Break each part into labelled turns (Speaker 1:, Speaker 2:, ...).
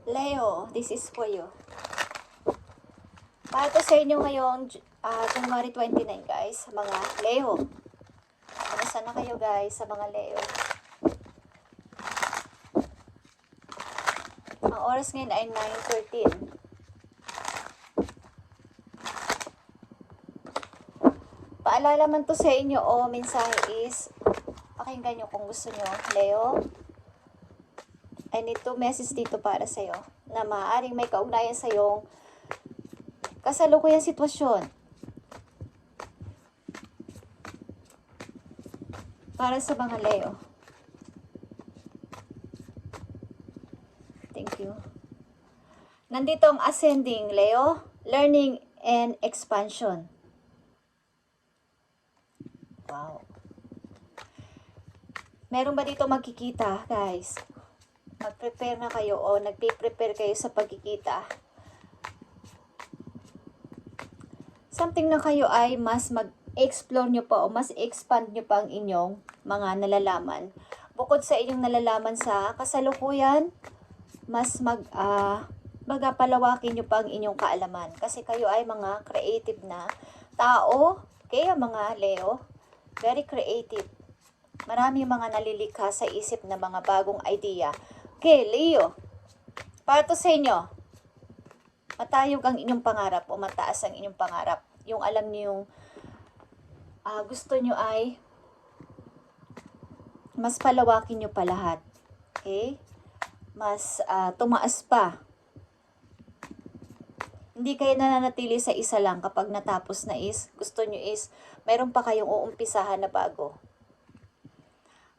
Speaker 1: Leo, this is for you. Para to sa inyo ngayong January 29, guys. Mga Leo. Kamusta na kayo, guys, sa mga Leo? Ang oras ngayon ay 9:13. Paalala man to sa inyo o mensahe is, pakinggan nyo kung gusto nyo. Leo, I need to message dito para sa'yo na maaaring may kaugnayan sa'yong kasalukuyang sitwasyon. Para sa mga Leo. Thank you. Nandito ang ascending, Leo. Learning and expansion. Wow. Meron ba dito magkikita, guys? Mag-prepare na kayo o nagpe-prepare kayo sa pagkikita. Something na kayo ay mas mag-explore nyo pa o mas expand nyo pa ang inyong mga nalalaman. Bukod sa inyong nalalaman sa kasalukuyan, mas palawakin nyo pa ang inyong kaalaman. Kasi kayo ay mga creative na tao. Kaya mga Leo, very creative. Marami mga nalilikha sa isip na mga bagong idea. Okay, Leo, para to sa inyo, matayog ang inyong pangarap o mataas ang inyong pangarap. Yung alam niyo yung gusto nyo ay mas palawakin nyo pa lahat. Okay? Mas tumaas pa. Hindi kayo nananatili sa isa lang kapag natapos na gusto nyo mayroon pa kayong uumpisahan na bago.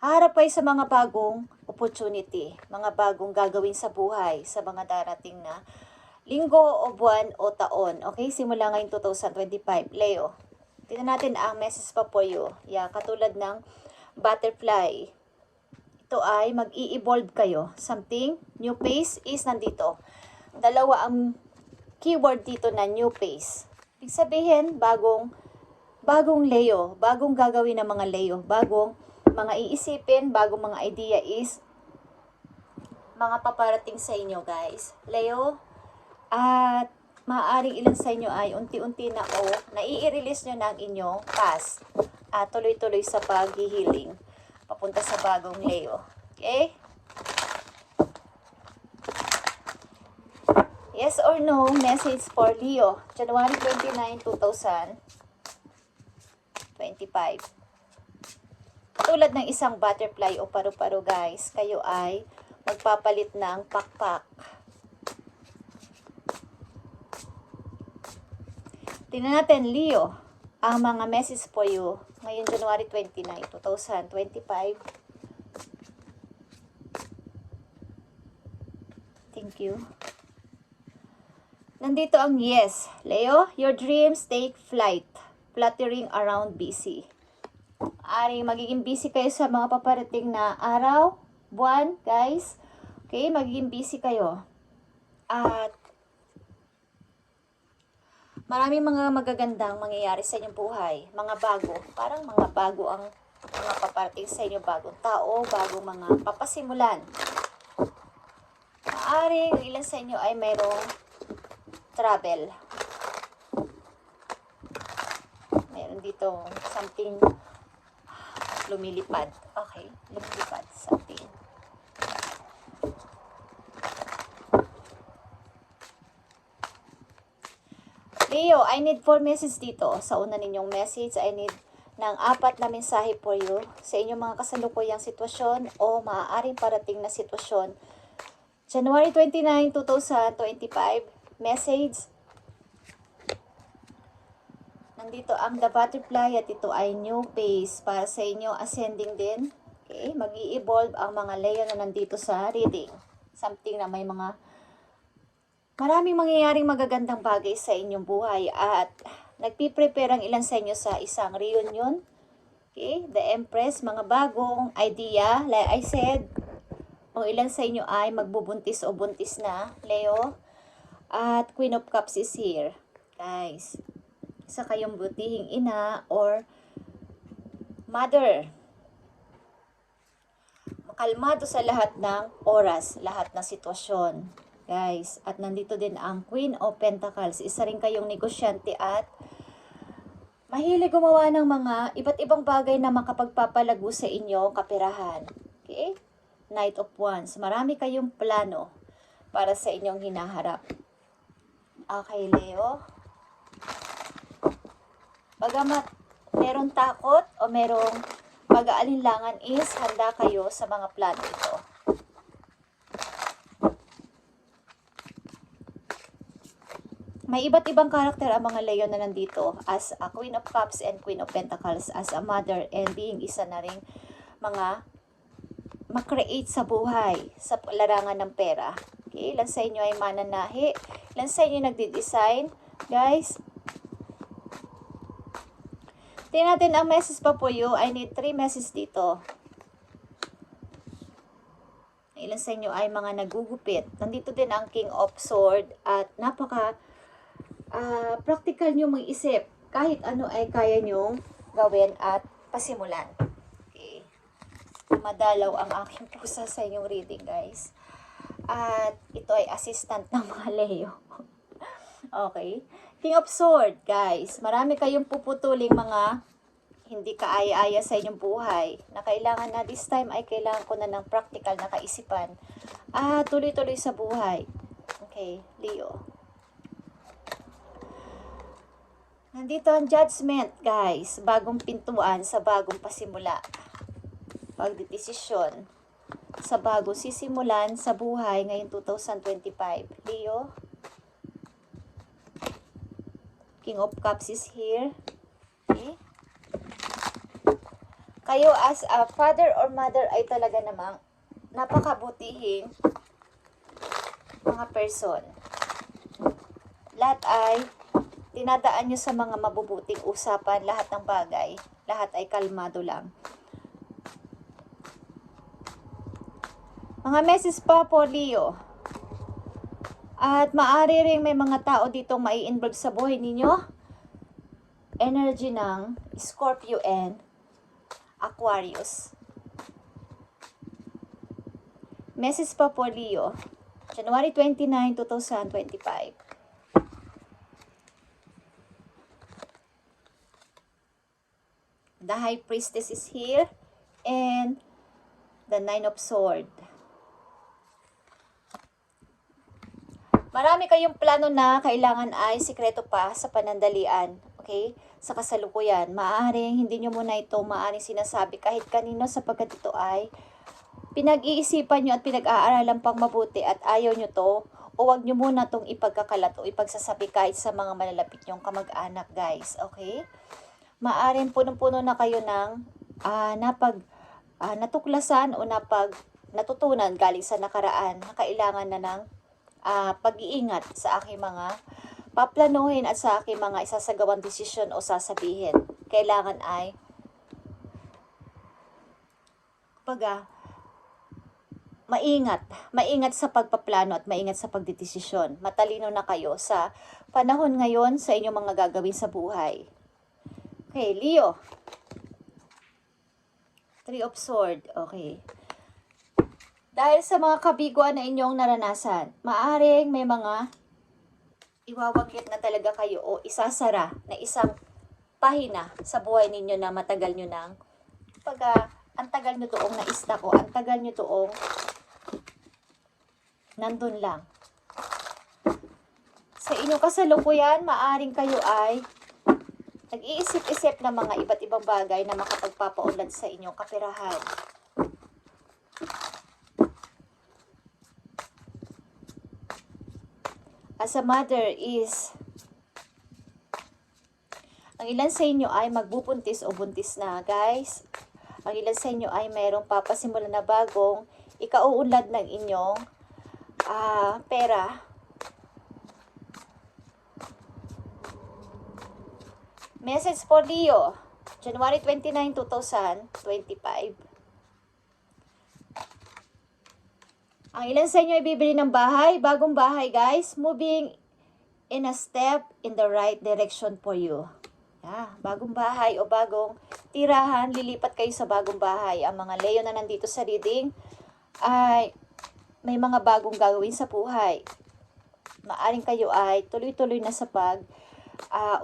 Speaker 1: Harap kayo sa mga bagong opportunity, mga bagong gagawin sa buhay, sa mga darating na linggo o buwan o taon. Okay, simula ngayong 2025. Leo, tingnan natin ang message pa for you. Yeah, katulad ng butterfly. Ito ay mag-i-evolve kayo. Something, new phase is nandito. Dalawa ang keyword dito na new phase. Ibig sabihin, bagong Leo, bagong gagawin ng mga Leo, bagong mga iisipin, bagong mga idea is mga paparating sa inyo, guys. Leo, at maaaring ilan sa inyo ay unti-unti na nai-release nyo ng inyong past at tuloy-tuloy sa pag-healing papunta sa bagong Leo. Okay? Yes or no, message for Leo, January 29, 2025. Tulad ng isang butterfly o paru-paro, guys, kayo ay magpapalit ng pakpak. Tingnan natin, Leo, ang mga message for you ngayon January 29, 2025. Thank you. Nandito ang yes. Leo, your dreams take flight, fluttering around busy. Magiging busy kayo sa mga paparating na araw, buwan, guys. Okay, magiging busy kayo. At maraming mga magagandang mangyayari sa inyong buhay. Mga bago. Parang mga bago ang mga paparating sa inyo. Bagong tao, bagong mga papasimulan. Maaring ilan sa inyo ay mayroong travel. Mayroon dito something lumilipad. Okay, lumilipad. Something. Leo, I need 4 message dito. Sa una ninyong message, I need ng 4 na mensahe for you sa inyong mga kasalukuyang sitwasyon o maaaring parating na sitwasyon. January 29, 2025, message. Nandito ang the butterfly at ito ay new phase para sa inyo, ascending din. Okay, mag-i-evolve ang mga Leo na nandito sa reading. Something na may maraming mangyayaring magagandang bagay sa inyong buhay at nagpiprepare ang ilan sa inyo sa isang reunion. Okay, the Empress, mga bagong idea, like I said, o ilan sa inyo ay magbubuntis o buntis na, Leo. At Queen of Cups is here, guys. Isa kayong butihing ina or mother. Kalmado sa lahat ng oras, lahat ng sitwasyon. guys. At nandito din ang Queen of Pentacles. Isa rin kayong negosyante at mahilig gumawa ng mga iba't ibang bagay na makapagpapalago sa inyo kaperahan. Okay? Knight of Wands. Marami kayong plano para sa inyong hinaharap. Okay, Leo. Bagamat merong takot o merong pag-aalinlangan is handa kayo sa mga plano ito. May iba't ibang karakter ang mga Leo na nandito as a Queen of Cups and Queen of Pentacles, as a mother and being isa na rin mga makreate sa buhay, sa larangan ng pera. Okay, ilan sa inyo ay mananahi, ilan sa inyo nagdi-design, guys. Tingnan natin ang message pa po you. I need 3 messages dito. Ilan sa inyo ay mga nagugupit. Nandito din ang King of Sword at napaka practical nyo mag-isip. Kahit ano ay kaya nyo gawin at pasimulan. Okay. Madalaw ang aking pusa sa inyong reading, guys. At ito ay assistant ng mga Leo. Okay. King of Sword, guys. Marami kayong puputuling mga hindi kaaya-aya sa inyong buhay na kailangan na this time ay kailangan ko na ng practical na kaisipan. Tuloy-tuloy sa buhay. Okay, Leo. Nandito ang Judgment, guys. Bagong pintuan sa bagong pasimula. Pagdedesisyon sa bagong sisimulan sa buhay ngayong 2025. Leo. King of Cups is here. Okay. Kayo as a father or mother ay talaga namang napakabutihing mga person. Lahat ay tinadaan nyo sa mga mabubuting usapan, lahat ng bagay, lahat ay kalmado lang. Mga message pa po, Leo. At maaari rin may mga tao ditong mai-involve sa buhay ninyo. Energy ng Scorpio and Aquarius. Message pa po, Leo. January 29, 2025. The High Priestess is here. And the Nine of Swords. Marami kayong plano na kailangan ay sikreto pa sa panandalian. Okay? Sa kasalukuyan. Maaaring hindi nyo muna ito maaaring sinasabi kahit kanino sapagkat ito ay pinag-iisipan nyo at pinag-aaralan pang mabuti at ayaw nyo to o wag nyo muna itong ipagkakalat o ipagsasabi kahit sa mga malalapit nyong kamag-anak, guys. Okay? Maaaring punong-puno na kayo ng natuklasan o natutunan galing sa nakaraan na kailangan na ng pag-iingat sa aking mga paplanuhin at sa aking mga isasagawang desisyon o sasabihin. Kailangan ay maingat sa pagpaplano at maingat sa pagdedesisyon. Matalino na kayo sa panahon ngayon sa inyong mga gagawin sa buhay. Okay, Leo. 3 of Swords. Okay. Dahil sa mga kabiguan na inyong naranasan, maaaring may mga iwawagyat na talaga kayo o isasara na isang pahina sa buhay ninyo na matagal nyo nang ang tagal nyo toong na-stuck o ang tagal nyo toong nandun lang. Sa inyong kasalukuyan, maaaring kayo ay nag-iisip-isip ng mga iba't ibang bagay na makapagpapaunlad sa inyong kaperahan. As a mother is, ang ilan sa inyo ay magbubuntis o buntis na, guys. Ang ilan sa inyo ay mayroong papasimulan na bagong ikauunlad ng inyong pera. Message for Leo, January 29, 2025. Ang ilan sa inyo ay bibili ng bahay, bagong bahay, guys. Moving in a step in the right direction for you. Bagong bahay o bagong tirahan, lilipat kayo sa bagong bahay. Ang mga Leo na nandito sa reading ay may mga bagong gagawin sa buhay. Maaring kayo ay tuloy-tuloy na sa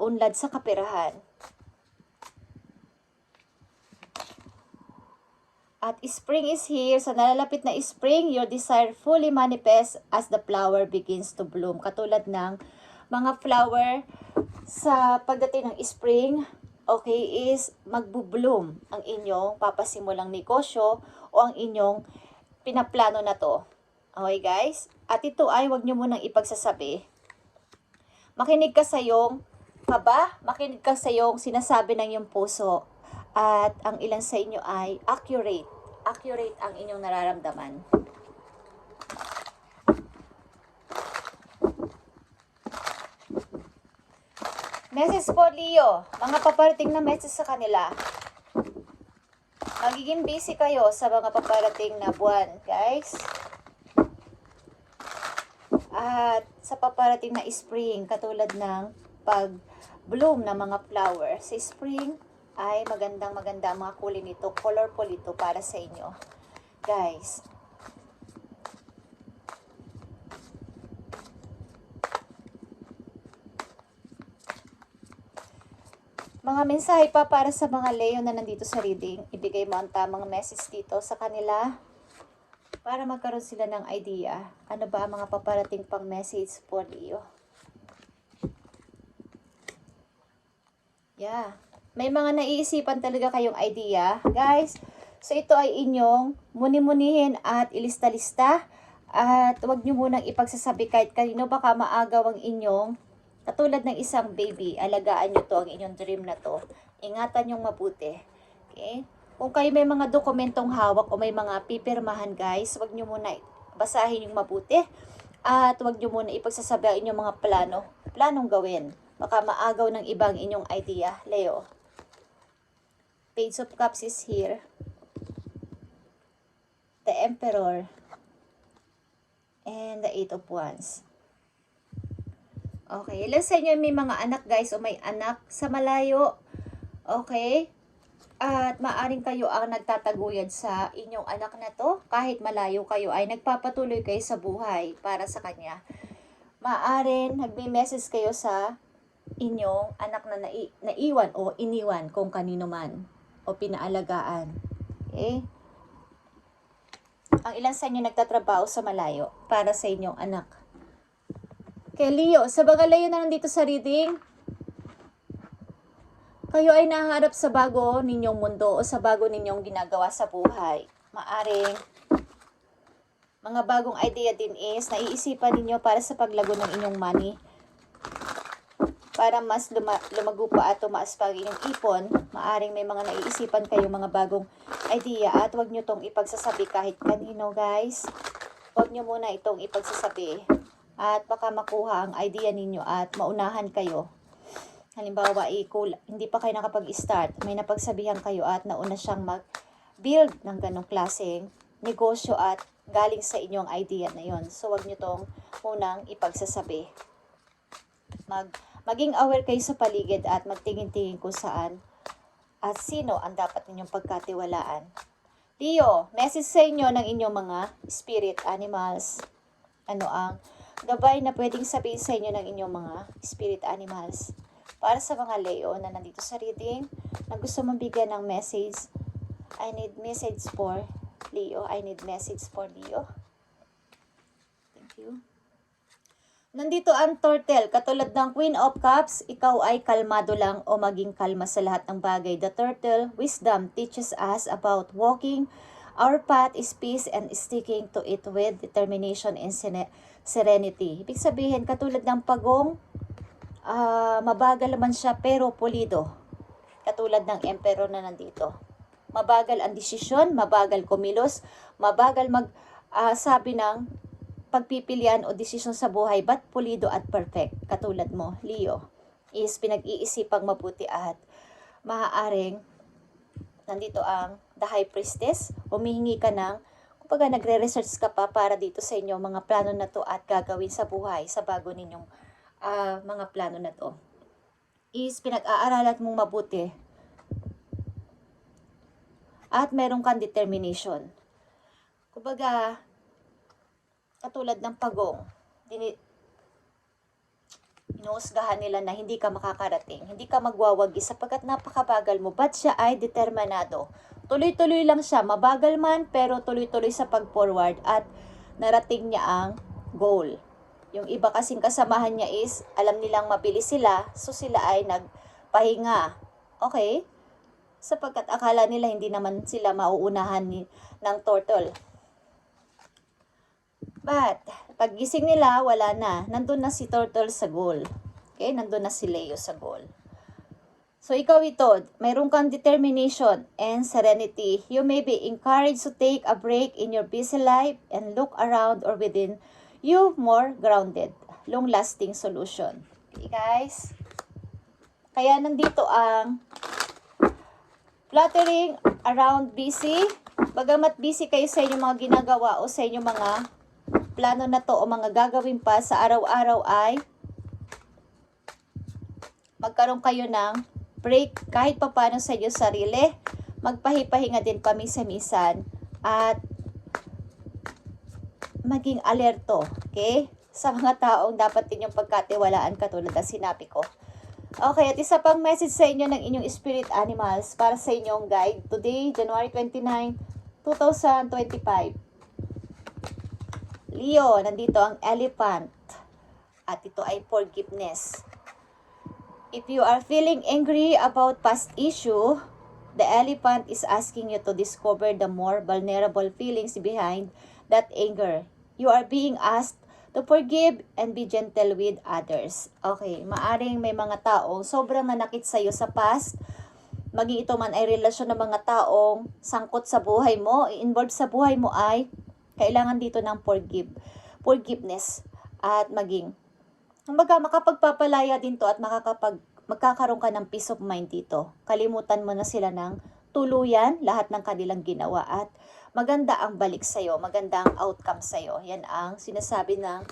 Speaker 1: unlad sa kaperahan. At spring is here. Sa nalalapit na spring, your desire fully manifests as the flower begins to bloom. Katulad ng mga flower sa pagdating ng spring, okay, is magbo-bloom ang inyong papasimulang negosyo o ang inyong pinaplano na to. Okay guys? At ito ay wag nyo munang ipagsasabi. Makinig ka sa iyong kaba, makinig ka sa iyong sinasabi ng iyong puso. At ang ilan sa inyo ay accurate. Accurate ang inyong nararamdaman. Message po, Leo. Mga paparating na message sa kanila. Magiging busy kayo sa mga paparating na buwan, guys. At sa paparating na spring, katulad ng pag-bloom ng mga flower. Sa spring ay magandang-maganda mga kulay nito. Colorful ito para sa inyo, guys. Mga mensahe pa para sa mga Leo na nandito sa reading. Ibigay mo ang tamang message dito sa kanila para magkaroon sila ng idea. Ano ba ang mga paparating pang message for Leo? Yeah. May mga naiisipan talaga kayong idea, guys. So ito ay inyong muni-munihin at ilista-lista. At huwag nyo munang ipagsasabi kahit kanino, baka maagaw ang inyong katulad ng isang baby, alagaan nyo to, ang inyong dream na to. Ingatan nyong mabuti. Okay? Kung kayo may mga dokumentong hawak o may mga pipirmahan, guys, huwag nyo muna basahin yung mabuti. At huwag nyo muna ipagsasabi ang inyong mga planong gawin. Baka maagaw ng ibang inyong idea, Leo. Page of Cups is here. The Emperor. And the Eight of Wands. Okay, ilan sa inyo may mga anak, guys, o may anak sa malayo? Okay? At maaring kayo ang nagtataguyod sa inyong anak na to. Kahit malayo kayo ay nagpapatuloy kayo sa buhay para sa kanya. Maaring nagme-message kayo sa inyong anak na naiwan o iniwan kung kanino man o pinaalagaan. Okay? Ang ilan sa inyo nagtatrabaho sa malayo para sa inyong anak. Kay Leo, sa mga Leo na nandito sa reading, kayo ay naharap sa bago ninyong mundo o sa bago ninyong ginagawa sa buhay. Maaring mga bagong idea din is naiisipan ninyo para sa paglago ng inyong money. Para mas lumago pa at tumaas pa inyong ipon, maaring may mga naiisipan kayong mga bagong idea at huwag nyo tong ipagsasabi kahit kanino, guys. Huwag nyo muna itong ipagsasabi. At baka makuha ang idea ninyo at maunahan kayo. Halimbawa, hindi pa kayo nakapag-start, may napagsabihan kayo at nauna siyang mag-build ng ganong klaseng negosyo at galing sa inyong idea na yon. So, wag nyo tong unang ipagsasabi. Maging aware kayo sa paligid at magtingin-tingin kung saan at sino ang dapat ninyong pagkatiwalaan. Leo, message sa inyo ng inyong mga spirit animals. Ano ang gabay na pwedeng sabihin sa inyo ng inyong mga spirit animals? Para sa mga Leo na nandito sa reading, na gusto mabigyan ng message, I need message for Leo. I need message for Leo. Thank you. Nandito ang turtle. Katulad ng Queen of Cups, ikaw ay kalmado lang o maging kalma sa lahat ng bagay. The turtle, wisdom, teaches us about walking. Our path is peace and sticking to it with determination and serenity. Ibig sabihin, katulad ng pagong, mabagal man siya pero pulido. Katulad ng emperor na nandito. Mabagal ang desisyon, mabagal kumilos, mabagal sabi ng pagpipilian o desisyon sa buhay, but pulido at perfect. Katulad mo, Leo, is pinag-iisipang mabuti at maaaring nandito ang The High Priestess. Humihingi ka ng, kumbaga nagre-research ka pa para dito sa inyo mga plano na to at gagawin sa buhay sa bago ninyong mga plano na to. Is pinag-aaralan mong mabuti at meron kang determination. Kumbaga, Katulad ng pagong. Inuusgahan nila na hindi ka makakarating, hindi ka magwawagi sapagkat napakabagal mo. But siya ay determinado. Tuloy-tuloy lang siya, mabagal man pero tuloy-tuloy sa pag-forward at narating niya ang goal. Yung iba kasing kasamahan niya is, alam nilang mabilis sila, so sila ay nagpahinga. Okay? Sapagkat akala nila hindi naman sila mauunahan ng turtle. But, paggising nila, wala na. Nandun na si turtle sa goal. Okay? Nandun na si Leo sa goal. So, ikaw ito, mayroon kang determination and serenity. You may be encouraged to take a break in your busy life and look around or within you more grounded. Long-lasting solution. Okay, guys? Kaya nandito ang fluttering around busy. Bagamat busy kayo sa inyong mga ginagawa o sa inyong mga plano na to o mga gagawin pa sa araw-araw ay magkaroon kayo ng break kahit papano sa inyong sarili. Magpahipahinga din paminsan-minsan at maging alerto, okay? Sa mga taong dapat inyong pagkatiwalaan katulad na sinabi ko. Okay, at isa pang message sa inyo ng inyong spirit animals para sa inyong guide. Today, January 29, 2025. Leo, nandito ang elephant. At ito ay forgiveness. If you are feeling angry about past issue, the elephant is asking you to discover the more vulnerable feelings behind that anger. You are being asked to forgive and be gentle with others. Okay, maaring may mga taong sobrang nanakit sa'yo sa past. Maging ito man ay relasyon ng mga taong sangkot sa buhay mo, involved sa buhay mo ay kailangan dito ng forgiveness at maging makapagpapalaya din to at magkakaroon ka ng peace of mind dito. Kalimutan mo na sila ng tuluyan, lahat ng kanilang ginawa at maganda ang balik sa'yo, maganda ang outcome sa'yo. Yan ang sinasabi ng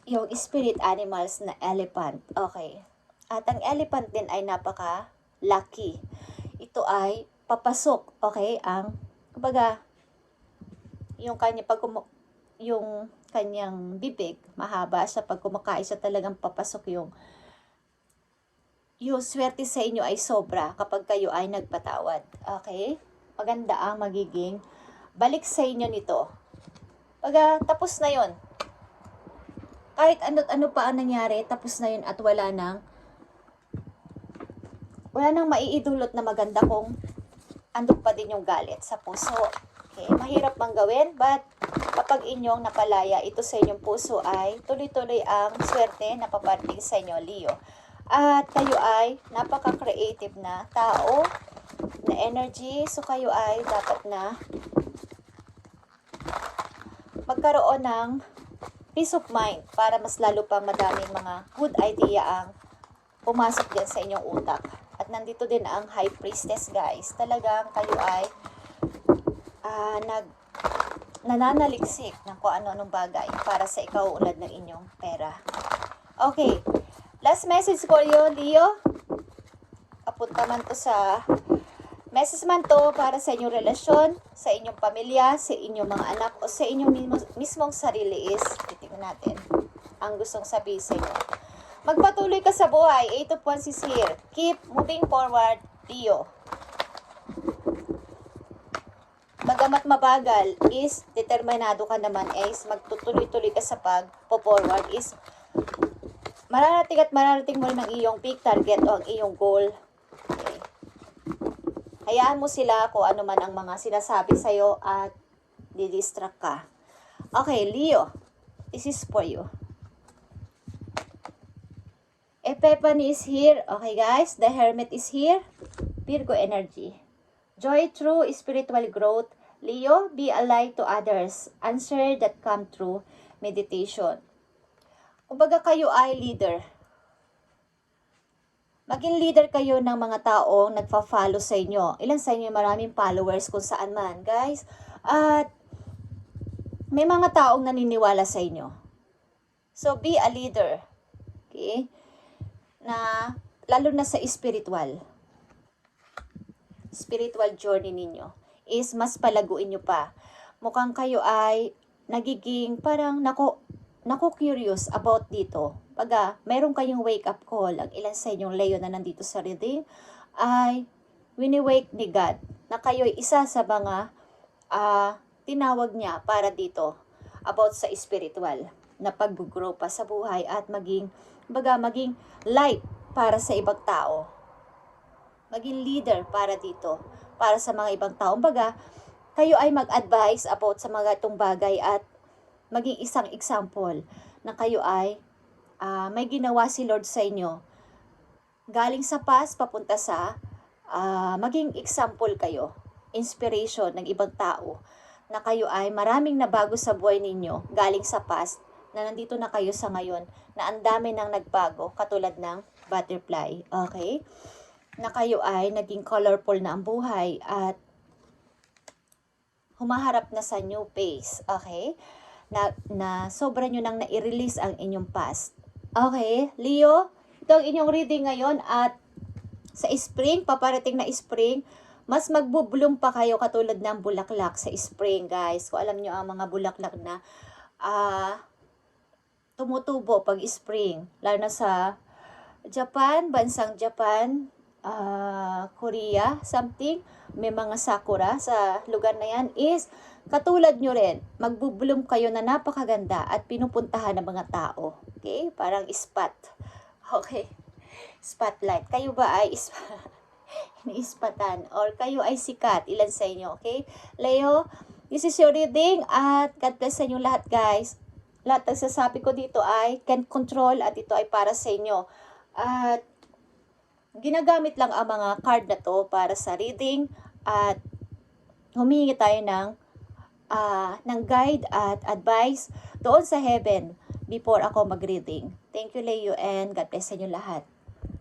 Speaker 1: yung spirit animals na elephant. Okay. At ang elephant din ay napaka-lucky. Ito ay papasok, okay, ang, kumbaga, yung kanyang bibig, mahaba siya pag kumakain siya talagang papasok yung swerte sa inyo ay sobra kapag kayo ay nagpatawad. Okay? Maganda ang magiging balik sa inyo nito. Pag tapos na yon, kahit ano pa ang nangyari, tapos na yun at wala nang maiidulot na maganda kung andun pa din yung galit sa puso. Okay? Mahirap mang gawin, but kapag inyong napalaya ito sa inyong puso ay tuloy-tuloy ang swerte na paparating sa inyo, Leo. At kayo ay napaka-creative na tao, na energy, so kayo ay dapat na magkaroon ng peace of mind para mas lalo pang madaming mga good idea ang pumasok dyan sa inyong utak. At nandito din ang High Priestess, guys. Talagang kayo ay nananaliksik ng kung ano-anong bagay para sa ikauunlad ng inyong pera. Okay. Last message for you, Leo. Kapunta man to sa message man to para sa inyong relasyon, sa inyong pamilya, sa inyong mga anak, o sa inyong mismong sarili is, titignan natin, ang gustong sabihin sa inyo. Magpatuloy ka sa buhay. 8 of Wands is here. Keep moving forward, Leo. Bagamat mabagal is, determinado ka naman is, magtutuloy-tuloy ka sa pag-forward is, mararating mo rin ang iyong big target o ang iyong goal. Okay. Hayaan mo sila kung ano man ang mga sinasabi sa'yo at didistract ka. Okay, Leo, this is for you. Epiphany is here. Okay, guys, the Hermit is here. Virgo energy. Joy through spiritual growth. Leo, be a light to others. Answer that come through meditation. Kumbaga kayo ay leader. Maging leader kayo ng mga taong nagfa-follow sa inyo. Ilan sa inyo maraming followers kung saan man, guys. At may mga taong naniniwala sa inyo. So, be a leader. Okay? Na, lalo na sa spiritual journey ninyo is mas palaguin nyo pa. Mukhang kayo ay nagiging parang curious about dito. Pag meron kayong wake up call, ang ilan sa inyong Leo na nandito sa reading, ay wini-wake ni God na kayo'y isa sa mga tinawag niya para dito about sa spiritual na pag-grow pa sa buhay at maging light para sa ibang tao. Maging leader para dito, para sa mga ibang tao. Kayo ay mag-advise about sa mga itong bagay at maging isang example na kayo ay may ginawa si Lord sa inyo. Galing sa past, papunta sa maging example kayo, inspiration ng ibang tao, na kayo ay maraming nabago sa buhay ninyo galing sa past, na nandito na kayo sa ngayon, na ang dami nang nagbago, katulad ng butterfly, okay? Na kayo ay naging colorful na ang buhay at humaharap na sa new phase, okay? Na sobra nyo nang nai-release ang inyong past. Okay, Leo, ito ang inyong reading ngayon at sa spring, paparating na spring, mas magbubloom pa kayo katulad ng bulaklak sa spring, guys. Kung alam nyo ang mga bulaklak na tumutubo pag spring, lalo na sa Japan, bansang Japan, Korea, something, may mga sakura sa lugar na yan, is katulad nyo rin, magbubloom kayo na napakaganda at pinupuntahan ng mga tao. Okay? Parang spot. Okay. Spotlight. Kayo ba ay iniispatan or kayo ay sikat? Ilan sa inyo? Okay? Leo, this is your reading at God bless sa inyo lahat, guys. Lahat ng sasabi ko dito ay can control at ito ay para sa inyo. At ginagamit lang ang mga card na to para sa reading at humingi tayo ng guide at advice doon sa heaven before ako mag-reading. Thank you, Leo, and God bless sa inyo lahat.